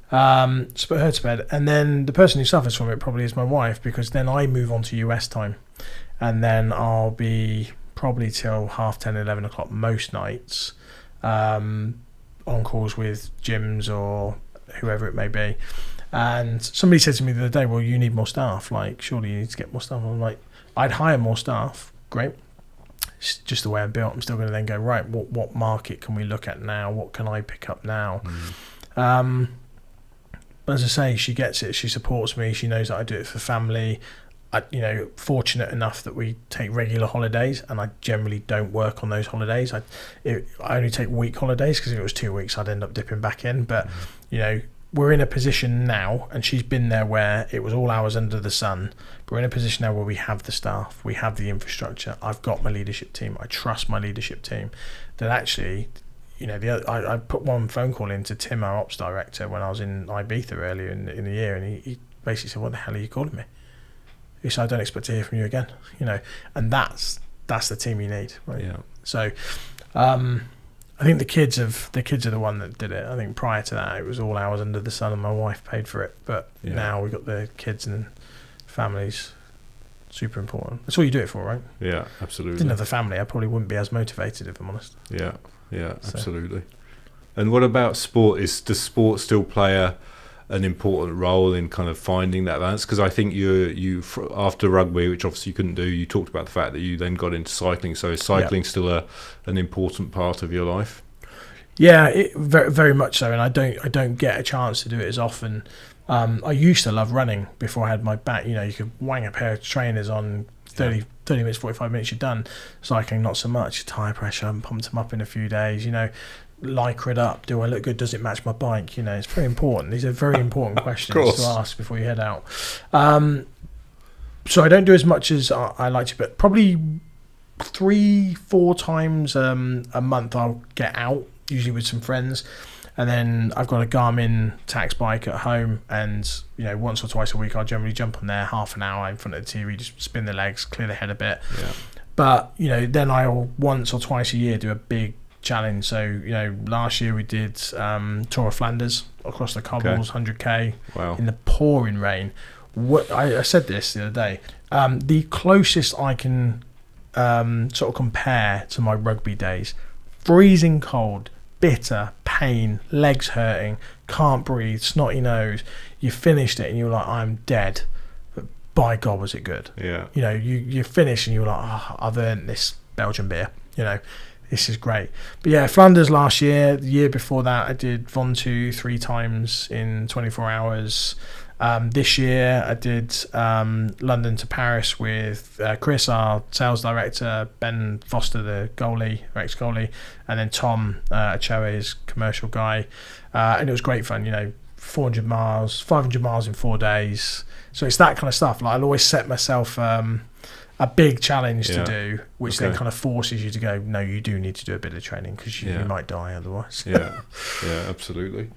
So put her to bed, and then the person who suffers from it probably is my wife, because then I move on to US time, and then I'll be probably till 10:30, 11 o'clock most nights, on calls with gyms or whoever it may be. And somebody said to me the other day, well, you need more staff, like surely you need to get more staff. I'm like, I'd hire more staff, great, it's just the way I'm built. I'm still going to then go, right, what market can we look at now, what can I pick up now? But as I say, she gets it, she supports me, she knows that I do it for family. Fortunate enough that we take regular holidays, and I generally don't work on those holidays. I only take week holidays, because if it was 2 weeks I'd end up dipping back in. But we're in a position now, and she's been there where it was all hours under the sun, but we're in a position now where we have the staff, we have the infrastructure, I've got my leadership team, I trust my leadership team, that actually I put one phone call into Tim, our ops director, when I was in Ibiza earlier in the year, and he basically said, what the hell are you calling me? He said, I don't expect to hear from you again, and that's the team you need, right? Yeah. So I think the kids are the one that did it. I think prior to that it was all hours under the sun and my wife paid for it, but now we've got the kids and families. Super important. That's all you do it for, right? Yeah, absolutely. If I didn't have the family, I probably wouldn't be as motivated, if I'm honest. Yeah, absolutely. And what about sport? Does sport still play an important role in kind of finding that balance? Because I think you after rugby, which obviously you couldn't do, you talked about the fact that you then got into cycling. So is cycling still an important part of your life? Yeah, very, very much so. And I don't get a chance to do it as often. I used to love running before I had my back. You could wang a pair of trainers on 30 minutes, 45 minutes, you're done. Cycling, not so much. Tire pressure, I haven't pumped them up in a few days. Lycra it up, do I look good, does it match my bike? It's very important. These are very important questions to ask before you head out. So I don't do as much as I like to, but probably 3-4 times a month I'll get out, usually with some friends, and then I've got a Garmin tax bike at home, and once or twice a week I'll generally jump on there, half an hour in front of the TV, just spin the legs, clear the head a bit. But then I'll once or twice a year do a big challenge. So last year we did Tour of Flanders across the cobbles, 100k in the pouring rain. I said this the other day, the closest I can sort of compare to my rugby days, freezing cold, bitter, pain, legs hurting, can't breathe, snotty nose, you finished it and you're like, I'm dead, but by God was it good. You finish and you're like, I've earned this Belgian beer, this is great. But yeah, Flanders last year. The year before that, I did Ventoux 3 times in 24 hours. This year, I did London to Paris with Chris, our sales director, Ben Foster, the goalie, or ex-goalie, and then Tom Achoe, his commercial guy. And it was great fun, 400 miles, 500 miles in 4 days. So it's that kind of stuff. Like, I'll always set myself a big challenge to do, which then kind of forces you to go, no, you do need to do a bit of training, because you might die otherwise. Yeah, absolutely.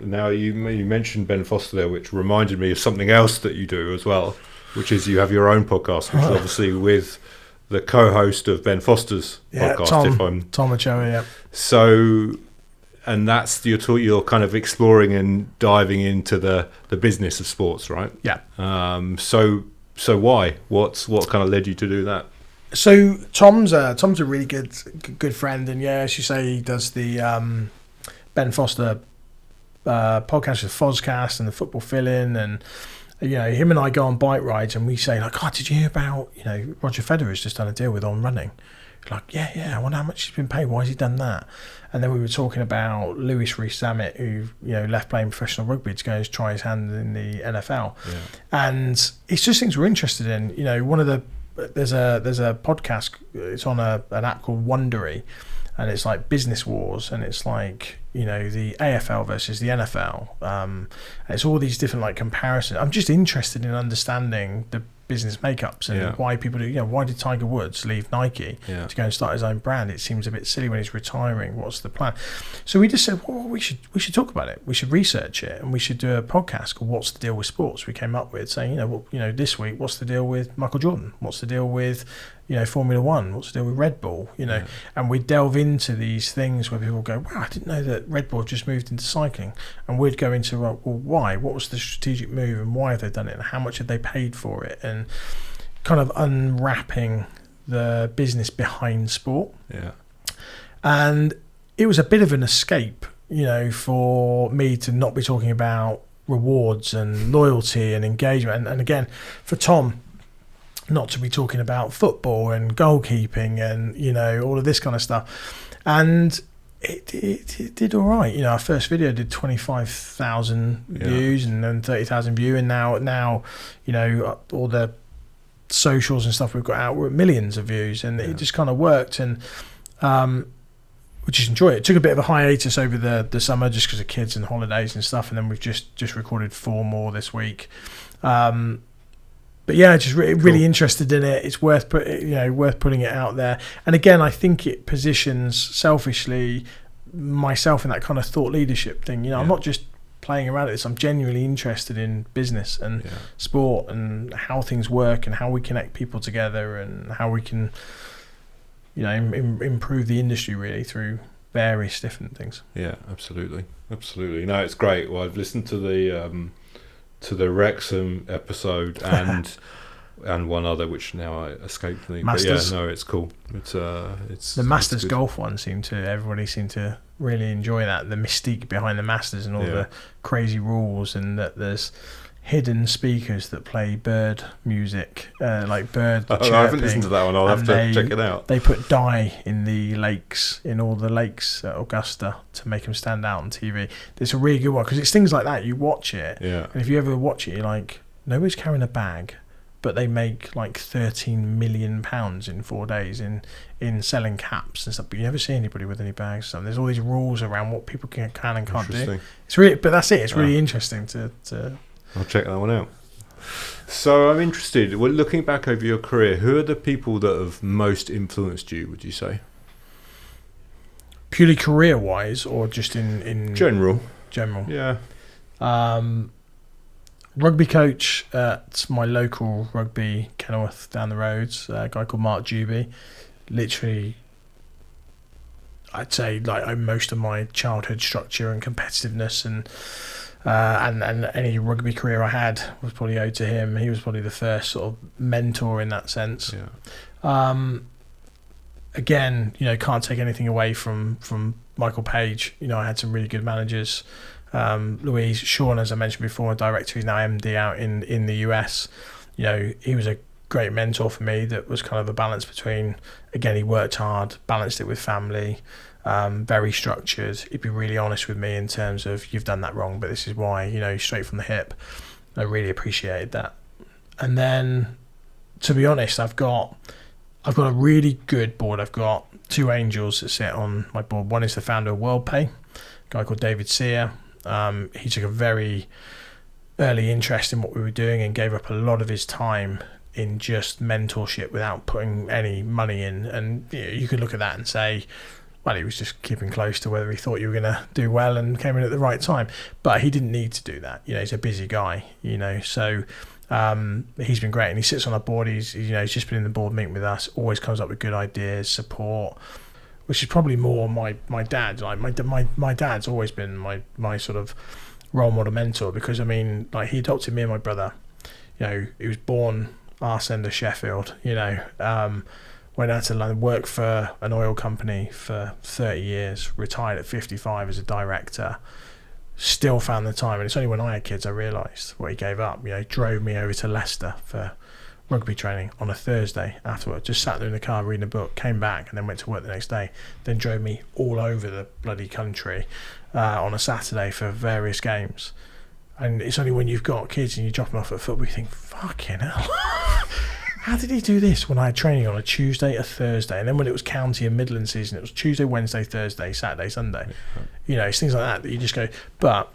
Now, you mentioned Ben Foster there, which reminded me of something else that you do as well, which is you have your own podcast, which is obviously with the co-host of Ben Foster's podcast. Tom Ochoa, yeah. So, and that's you're kind of exploring and diving into the business of sports, right? Yeah. So why? What kind of led you to do that? So Tom's a really good friend, and yeah, as you say, he does the Ben Foster podcast with Fozcast and the Football Fill-In, and him and I go on bike rides, and we say like, "Oh, did you hear about Roger Federer's just done a deal with On Running?" Like, yeah, I wonder how much he's been paid. Why has he done that? And then we were talking about Lewis Rees-Zammit, who left playing professional rugby to go and try his hand in the NFL, and it's just things we're interested in. One of the there's a podcast. It's on an app called Wondery, and it's like business wars, and it's like the AFL versus the NFL. And it's all these different like comparisons. I'm just interested in understanding the business makeups and why people do. Why did Tiger Woods leave Nike to go and start his own brand? It seems a bit silly when he's retiring. What's the plan? So we just said, well, we should talk about it. We should research it, and we should do a podcast called "What's the Deal with Sports?" We came up with saying, this week, what's the deal with Michael Jordan? What's the deal with Formula One? What's the deal with Red Bull? And we delve into these things where people go, wow, I didn't know that Red Bull just moved into cycling. And we'd go into, well, why? What was the strategic move, and why have they done it, and how much have they paid for it? And kind of unwrapping the business behind sport. Yeah. And it was a bit of an escape, for me to not be talking about rewards and loyalty and engagement. And again, for Tom, not to be talking about football and goalkeeping and all of this kind of stuff. And it did all right. Our first video did 25,000 views and then 30,000 views, and now all the socials and stuff we've got out, we're at millions of views, and it just kind of worked. And we just enjoy it. It took a bit of a hiatus over the summer just because of kids and holidays and stuff, and then we've just recorded 4 more this week. But yeah, just really interested in it. It's worth putting it out there. And again, I think it positions selfishly myself in that kind of thought leadership thing. I'm not just playing around at this. I'm genuinely interested in business and sport and how things work and how we connect people together and how we can, improve the industry really through various different things. Yeah, absolutely. No, it's great. Well, I've listened to the Wrexham episode and one other which now escaped me. Masters. But yeah, no, it's cool. It's the Masters golf one everybody seemed to really enjoy that, the mystique behind the Masters and all the crazy rules, and that there's hidden speakers that play bird music, like bird chirping. I haven't listened to that one. I'll have to check it out. They put dye in all the lakes at Augusta to make them stand out on TV. It's a really good one because it's things like that. You watch it, and if you ever watch it, you're like, nobody's carrying a bag, but they make like £13 million in 4 days in selling caps and stuff. But you never see anybody with any bags. So there's all these rules around what people can and can't do. It's really, but that's it. It's really interesting to. I'll check that one out. So I'm interested. Well, looking back over your career, who are the people that have most influenced you, would you say? Purely career-wise, or just in general? General. Yeah. Rugby coach at my local rugby Kenilworth down the road, a guy called Mark Juby. Literally, I'd say like most of my childhood structure and competitiveness and any rugby career I had was probably owed to him. He was probably the first sort of mentor in that sense. Again, can't take anything away from Michael Page. I had some really good managers. Louise, Sean, as I mentioned before, a director who's now MD out in the US. He was a great mentor for me. That was kind of a balance between, again, he worked hard, balanced it with family. Very structured. He'd be really honest with me in terms of, you've done that wrong, but this is why, straight from the hip. I really appreciated that. And then, to be honest, I've got a really good board. I've got 2 angels that sit on my board. One is the founder of WorldPay, a guy called David Sear. He took a very early interest in what we were doing and gave up a lot of his time in just mentorship without putting any money in. And you could look at that and say, well, he was just keeping close to whether he thought you were going to do well and came in at the right time. But he didn't need to do that. He's a busy guy, so He's been great, and he sits on our board. He's just been in the board meeting with us. Always comes up with good ideas, support, which is probably more my dad. Like my dad's always been my sort of role model mentor, because I mean, like, he adopted me and my brother. He was born arse end of Sheffield. Went out to London, worked for an oil company for 30 years, retired at 55 as a director. Still found the time, and it's only when I had kids I realised what he gave up. Drove me over to Leicester for rugby training on a Thursday afterwards. Just sat there in the car reading a book, came back, and then went to work the next day. Then drove me all over the bloody country on a Saturday for various games. And it's only when you've got kids and you drop them off at football you think, fucking hell. How did he do this when I had training on a Tuesday, a Thursday, and then when it was county and Midland season, it was Tuesday, Wednesday, Thursday, Saturday, Sunday. It's things like that you just go, but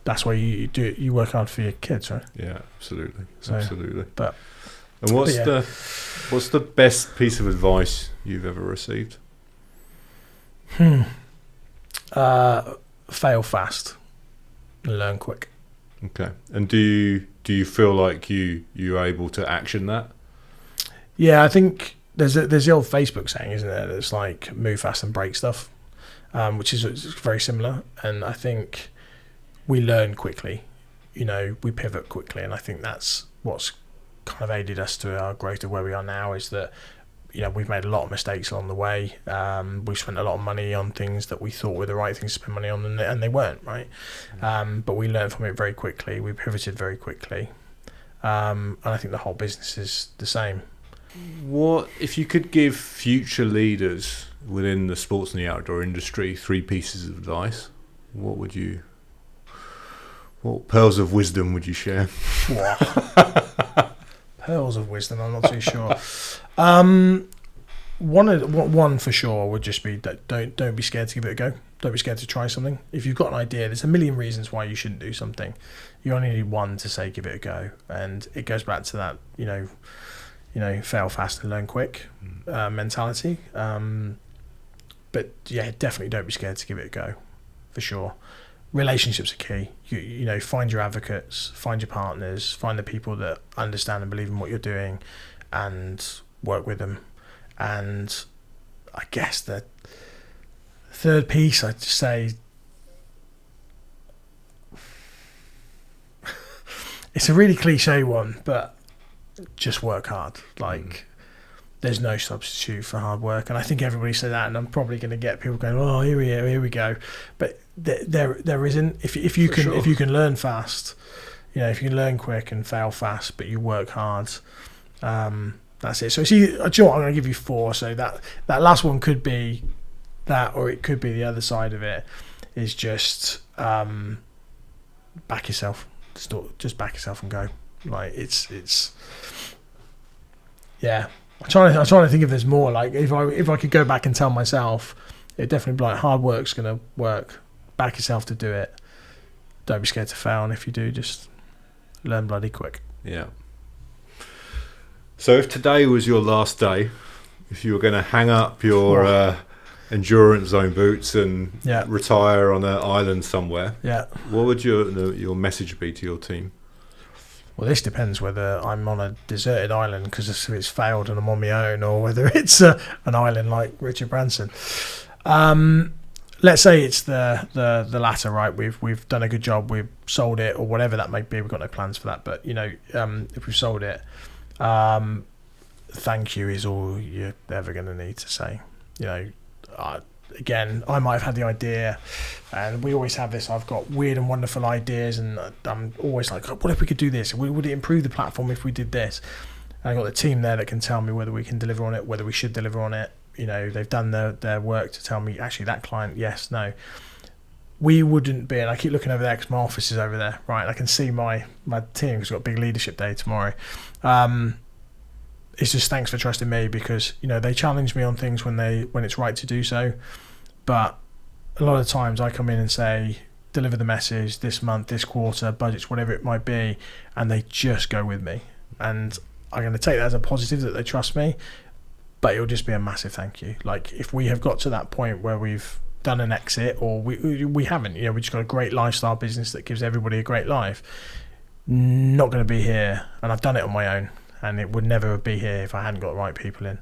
that's why you do it. You work hard for your kids, right? Yeah, absolutely. But and what's the best piece of advice you've ever received? Fail fast and learn quick. Okay. And do you feel like you're able to action that? Yeah, I think there's the old Facebook saying, isn't there? That's like, move fast and break stuff, which is very similar. And I think we learn quickly, we pivot quickly, and I think that's what's kind of aided us to our growth to where we are now, is that we've made a lot of mistakes along the way. We've spent a lot of money on things that we thought were the right things to spend money on, and they weren't, right? But we learned from it very quickly. We pivoted very quickly. And I think the whole business is the same. What, if you could give future leaders within the sports and the outdoor industry 3 pieces of advice, what pearls of wisdom would you share? Pearls of wisdom, I'm not too sure. One for sure would just be that don't be scared to give it a go. Don't be scared to try something. If you've got an idea, there's a million reasons why you shouldn't do something. You only need one to say give it a go, and it goes back to that fail fast and learn quick mentality. But yeah, definitely don't be scared to give it a go, for sure. Relationships are key. You find your advocates, find your partners, find the people that understand and believe in what you're doing, and work with them. And I guess the third piece, I'd say, it's a really cliche one, but just work hard. There's no substitute for hard work, and I think everybody said that, and I'm probably going to get people going, "Oh, here we go," but there isn't. If you can learn fast, if you can learn quick and fail fast, but you work hard, that's it. So see, I'm going to give you 4. So that last one could be that, or it could be the other side of it. Is just back yourself. Just back yourself and go. It's yeah. I'm trying to think if there's more. Like, if I could go back and tell myself, it'd definitely be like, hard work's going to work. Back yourself to do it. Don't be scared to fail, and if you do, just learn bloody quick. Yeah. So if today was your last day, if you were going to hang up your endurance zone boots and retire on an island somewhere, what would your message be to your team? Well, this depends whether I'm on a deserted island because it's failed and I'm on my own, or whether it's an island like Richard Branson. Let's say it's the latter, right? We've done a good job, we've sold it, or whatever that may be. We've got no plans for that, but if we've sold it, thank you is all you're ever going to need to say. Again, I might have had the idea, and we always have this, I've got weird and wonderful ideas, and I'm always like, oh, what if we could do this? Would it improve the platform if we did this? And I've got the team there that can tell me whether we can deliver on it, whether we should deliver on it. They've done their work to tell me, actually, that client, yes, no. We wouldn't be, and I keep looking over there because my office is over there, right? And I can see my team, because we've got a big leadership day tomorrow. It's just thanks for trusting me, because they challenge me on things when it's right to do so, but a lot of times I come in and say, deliver the message this month, this quarter, budgets, whatever it might be, and they just go with me, and I'm going to take that as a positive that they trust me, but it'll just be a massive thank you. Like, if we have got to that point where we've done an exit, or we haven't, we just got a great lifestyle business that gives everybody a great life, not going to be here, and I've done it on my own, and it would never be here if I hadn't got the right people in.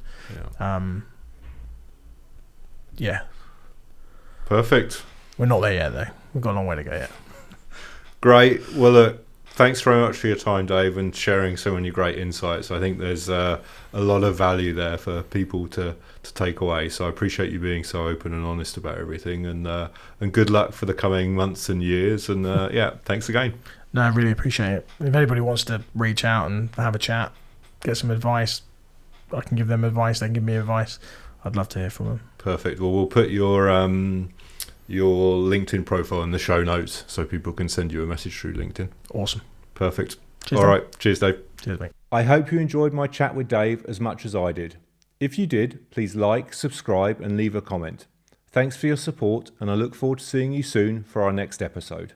Yeah. Perfect. We're not there yet, though. We've got a long way to go yet. Great. Well, look, thanks very much for your time, Dave, and sharing so many great insights. I think there's a lot of value there for people to take away. So I appreciate you being so open and honest about everything, and good luck for the coming months and years. And thanks again. No, I really appreciate it. If anybody wants to reach out and have a chat, get some advice, I can give them advice. They can give me advice. I'd love to hear from them. Perfect. Well, we'll put your LinkedIn profile in the show notes so people can send you a message through LinkedIn. Awesome. Perfect. Cheers, all right. Cheers, Dave. Cheers, mate. I hope you enjoyed my chat with Dave as much as I did. If you did, please like, subscribe, and leave a comment. Thanks for your support, and I look forward to seeing you soon for our next episode.